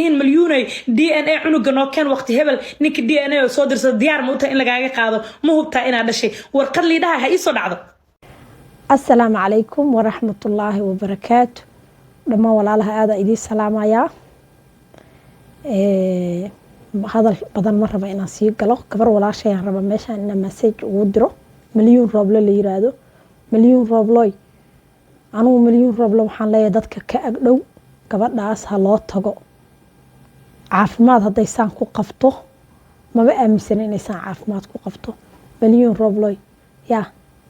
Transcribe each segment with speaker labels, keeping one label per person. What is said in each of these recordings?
Speaker 1: مليوني دي ان اي عنق نو كان وقت هبل نيك دي ان اي soo dirsa diyaar ma u tahay in lagaaga qaado ma hubtaa inaad dhashay warqad liidaha ha ii soo dhacdo.
Speaker 2: السلام عليكم ورحمة الله وبركاته. لما ولا لها هذا إدي السلام يا هذا بدل مرة بين سيق له كبر ولا شيء ربما ماشى إن مسج ودره مليون روبل اللي يرادو مليون روبلاي أنا مليون روبلا وحن لا يدك كأجلو كبر ناس هلا تجو عافمات هذا يسان كو قفته ما بقى مسنين يسان عافمات كو قفته مليون روبلاي يا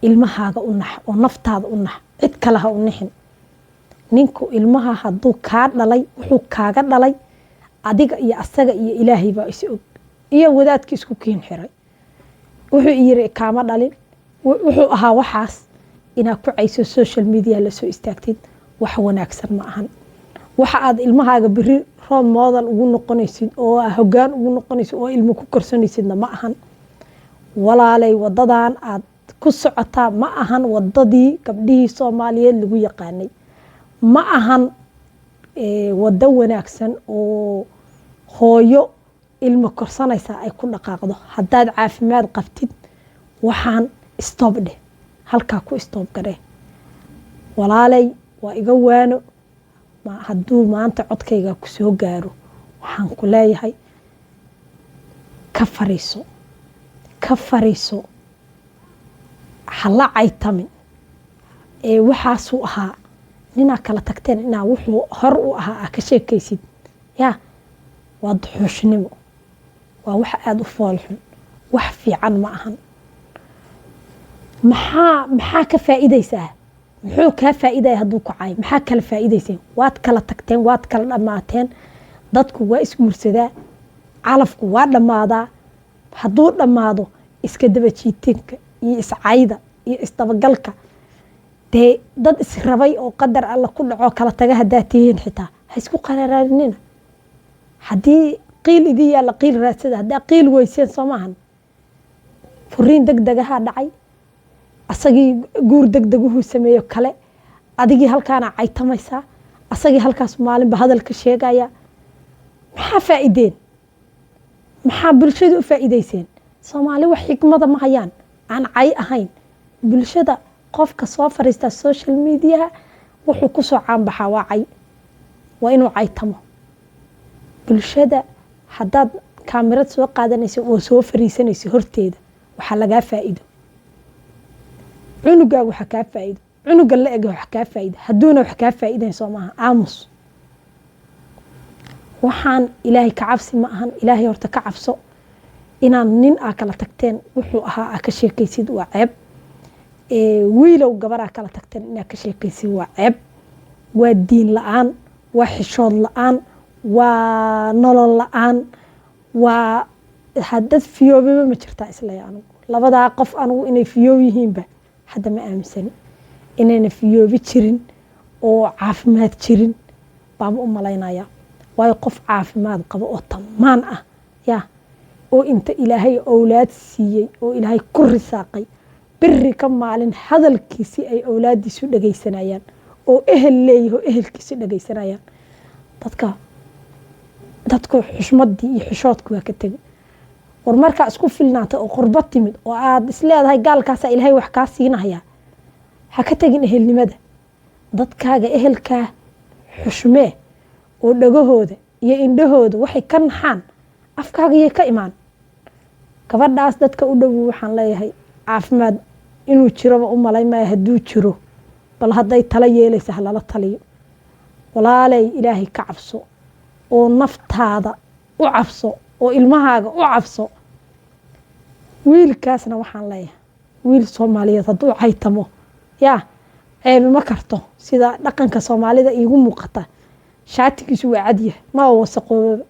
Speaker 2: ilmahaaga u nax oo naftaada u nax cid kale ha u nixin ninku ilmaha hadduu kaa dhalay wuxuu kaaga dhalay adiga iyo asaga iyo ilaahay baa is og iyo wadaadkii isku kiin xiray wuxuu yiri kaama dhalin wuxuu ahaa waxaas inaad ku cayso social media la soo istaagtid wax wanaagsan ma ahan waxa aad ilmahaaga biri role model ugu noqonaysid oo hoggaan ugu noqonaysid oo ilmo ku korsanaysidna ma ahan walaalay wadadan aad ku socotaa ma ahan wadadii gabdhihii Soomaaliyeed lagu yaqaanay ma ahan wada wanaagsan oo hooyo ilmo korsanaysa ay ku dhaqaaqdo hadaad caafimaad qabtid waxaan stop dheh halka ku stop garee walaalay waa iga waano ma haduu maanta codkayga ku soo gaaro waxaan ku leeyahay ka fariiso حلا عيتمن وحاسو أها نينا كلا تكتين إنا وحو هرؤو أها أكشي كيسيد يا واضحوش نمو ووح آدو فالحن وح في عن معهن محا كفائدة يساه محو كفائدة يهدوكو عاي محا كالفائدة يساه واد كلا تكتين واد كلا لماتين دادكو وايس مرسدا عالفكو واد لمادا حدود لمادو اسكدبا جيتينك iyo iscaayda iyo istabagalka de dad israbay oo qadar alla ku dhaco kala taga hadaatihiin xitaa ha isku qaraarinina hadii qiil idiya la qiil raadsada hadaa qiil weyseen Soomahan furiin degdegaha dhacay asagii guur degdeguhu sameeyo kale adigii halkaana caytamaysa asagii halkaas maalinba hadalka sheegaya maxaa faa'iideen maxaa bulshadu u faa'iideyseen Soomaali wax xikmada ma hayaan aan cay ahayn bulshada qofka soo fariista social media wuxuu ku soo caan baxaa waa cay waa inuu caytamo bulshada hadaad kaamirad soo qaadanayso oo soo fariisanayso horteeda waxa laga faa'iido cunugaagu waxa ka faa'iido cunuga la eg waxa ka faa'iido haduuna wax ka faa'iideyn Soomaha aamus waxaan ilaahay ka cabsi ma ahan ilaahay horta ka cabso inaan nin kala tagteen wuxuu ahaa ka sheekaysid waa ceeb wiilow gabar kala tagteen inaa ka sheekaysid waa ceeb waa diin la'aan waa xishood la'aan waa nolol la'aan waa hadad fiyoobiba ma jirtaa isla yaanu labada qof anigu inay fiyoob yihiinba hadda ma aaminsan inayna fiyoobi jirin oo caafimaad jirin baan u malaynaya waayo qof caafimaad qabo oo tamaan ah yaa oo inta ilaahay awlaad siiyay oo ilaahay ku risaaqay birri ka maalin hadalkiisi ay awlaadiisu dhageysanayaan oo ehel leeyahay ehelkiisi dhageysanayaan dadku xushmadii iyo xishoodku waa ka tagay war marka isku filnaata oo qurbad timid oo aad isleedahay gaalkaas ilaahay wax ka siinaya ha ka tagin ehelnimada dadkaaga ehelka xushmee oo dhagahooda iyo indhahooda waxay ka naxaan afkaaga ka imaan gabadhaas dadka u dhow waxaan leeyahay caafimaad inuu jiro u malaymay haduu jiro bal haday tala yeelaysa halala taliyo walaalay ilaahay ka cabso oo naftaada u cabso oo ilmahaaga u cabso wiilkaasna waxaan leeyahay wiil Soomaaliyeed haduu caytamo yaa ceeb ma karto sida dhaqanka Soomaalida iigu muuqata shaatigiisu waa cadiya ma wasaqooba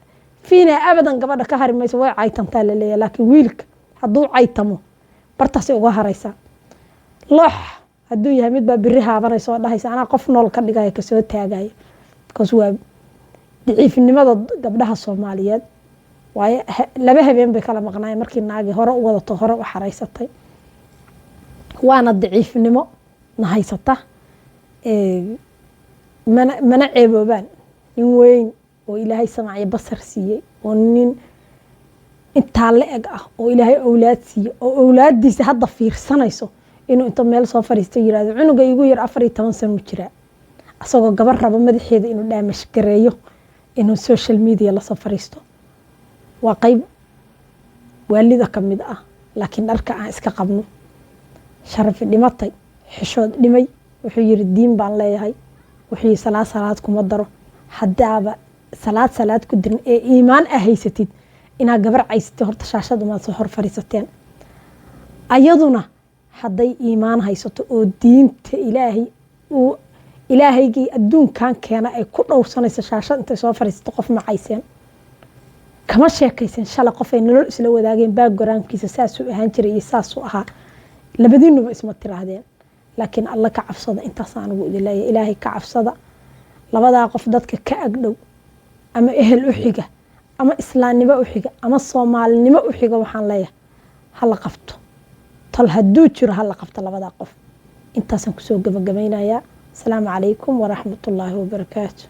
Speaker 2: فينا أبداً قبل كهر ما يسوي عيتم تالي لكن ويلك هدو عيتمو برتاسي وجهها رئيسا لح هدو يهمد ببرها بريسا الله يسا أنا قفنا الكل جاي كسوة تاجي كسوة ضعيف النماذج قبلها الصوماليات ويا لبها بين بكلام غناية مركين ناجي هراء ولا طهراء وحريستي وأنا ضعيف النمو نهايسته منع عيبان وين oo ilaahay samacyo basar siiyey oo nin intaa la eg ah oo ilaahay awlaad siiyey oo awlaadiisa hadda fiirsanayso inuu inta meel soo fariisto yiraahdo cunuga igu yar 14 sano jira asagoo gabar raba madaxeeda inuu dhaamash gareeyo inuu social media la soo fariisto waa qayb waalida ka mid ah laakiin dharka aan iska qabno sharaf dhimatay xishood dhimay wuxuu yiri diin baan leeyahay wuxuu salaad kuma daro hadaaba salaad ku dirin ee iimaan ahaysatid ina gabar caysatay horta shaashada ma soo hor fariisateen ayaduna haday iimaan haysato oo diinta ilaahay oo ilaahaygi adduunkan keena ay ku dhowrsanayso shaashada inta soo fariisato qof ma cayseen kama sheekaysan shala qof ay nolol isla wadaageen backgroundkiisa saas uu ahaan jiray iyo saas uu ahaa labadiinuba isma tiraahdeen laakiin alla ka cabsada intaas aan ugu dilaayay ilaahay ka cabsada labada qof dadka ka agdhow ama ehel u xiga ama islaamnimo u xiga ama soomaalinimo u xiga waxaan leeyahay hala qabto tal haduu jiro hala qabto labada qof intaas aan ku soo gabagabaynayaa السلام عليكم ورحمة الله وبركاته.